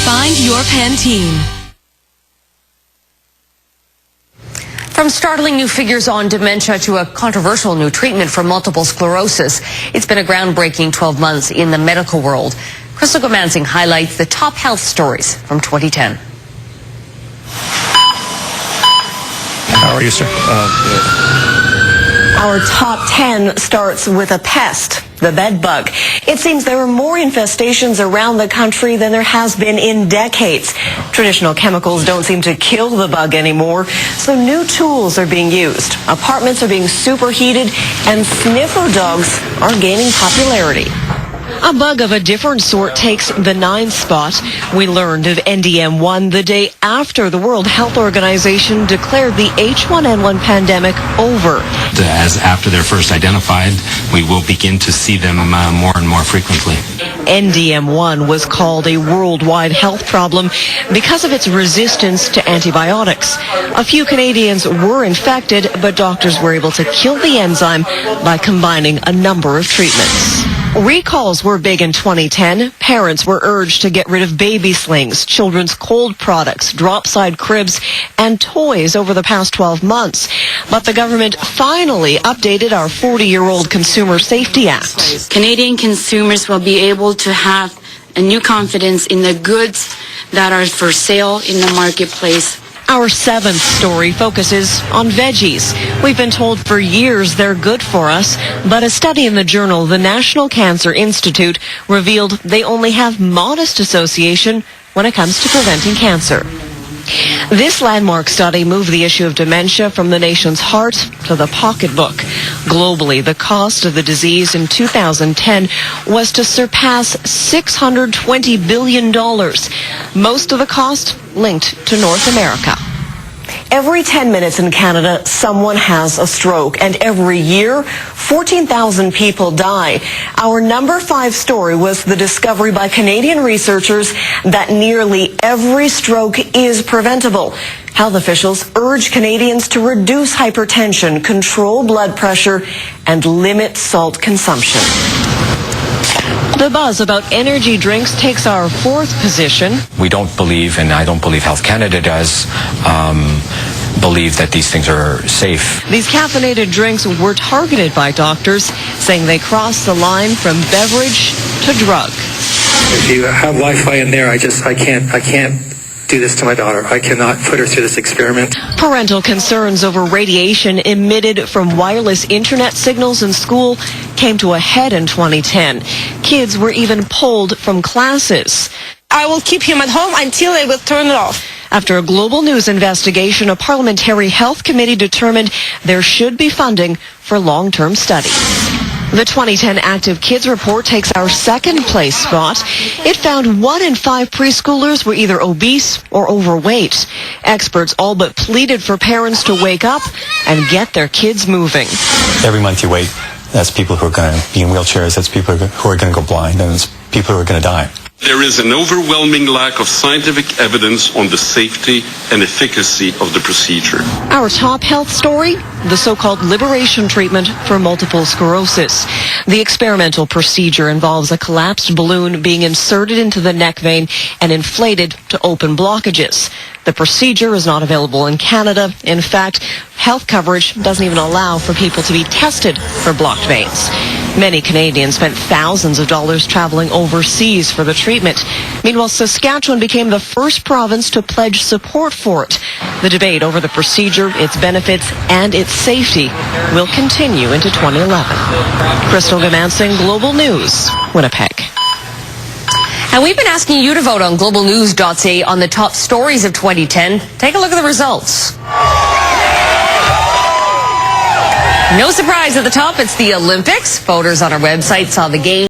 Find your Pantene. From startling new figures on dementia to a controversial new treatment for multiple sclerosis, it's been a groundbreaking 12 months in the medical world. Crystal Gomansing highlights the top health stories from 2010. How are you, sir? Our top 10 starts with a pest, the bed bug. It seems there are more infestations around the country than there has been in decades. Traditional chemicals don't seem to kill the bug anymore, so new tools are being used. Apartments are being superheated, and sniffer dogs are gaining popularity. A bug of a different sort takes the 9th spot. We learned of NDM1 the day after the World Health Organization declared the H1N1 pandemic over. As after they're first identified, we will begin to see them more and more frequently. NDM1 was called a worldwide health problem because of its resistance to antibiotics. A few Canadians were infected, but doctors were able to kill the enzyme by combining a number of treatments. Recalls were big in 2010. Parents were urged to get rid of baby slings, children's cold products, drop-side cribs, and toys over the past 12 months. But the government finally updated our 40-year-old Consumer Safety Act. Canadian consumers will be able to have a new confidence in the goods that are for sale in the marketplace. Our 7th story focuses on veggies. We've been told for years they're good for us, but a study in the journal The National Cancer Institute revealed they only have modest association when it comes to preventing cancer. This landmark study moved the issue of dementia from the nation's heart to the pocketbook. Globally, the cost of the disease in 2010 was to surpass $620 billion. Most of the cost linked to North America. Every 10 minutes in Canada, someone has a stroke, and every year, 14,000 people die. Our number 5 story was the discovery by Canadian researchers that nearly every stroke is preventable. Health officials urge Canadians to reduce hypertension, control blood pressure, and limit salt consumption. The buzz about energy drinks takes our 4th position. We don't believe, and I don't believe Health Canada does, believe that these things are safe. These caffeinated drinks were targeted by doctors, saying they cross the line from beverage to drug. If you have Wi-Fi in there, I can't do this to my daughter. I cannot put her through this experiment. Parental concerns over radiation emitted from wireless internet signals in school came to a head in 2010. Kids were even pulled from classes. I will keep him at home until they will turn it off. After a global news investigation, a parliamentary health committee determined there should be funding for long-term studies. The 2010 Active Kids Report takes our 2nd place spot. It found 1 in 5 preschoolers were either obese or overweight. Experts all but pleaded for parents to wake up and get their kids moving. Every month you wait, that's people who are going to be in wheelchairs, that's people who are going to go blind, and it's people who are going to die. There is an overwhelming lack of scientific evidence on the safety and efficacy of the procedure. Our top health story, the so-called liberation treatment for multiple sclerosis. The experimental procedure involves a collapsed balloon being inserted into the neck vein and inflated to open blockages. The procedure is not available in Canada. In fact, health coverage doesn't even allow for people to be tested for blocked veins. Many Canadians spent thousands of dollars traveling overseas for the treatment. Meanwhile, Saskatchewan became the first province to pledge support for it. The debate over the procedure, its benefits, and its safety will continue into 2011. Crystal Gomansing, Global News, Winnipeg. And we've been asking you to vote on globalnews.ca on the top stories of 2010. Take a look at the results. No surprise at the top, it's the Olympics. Voters on our website saw the games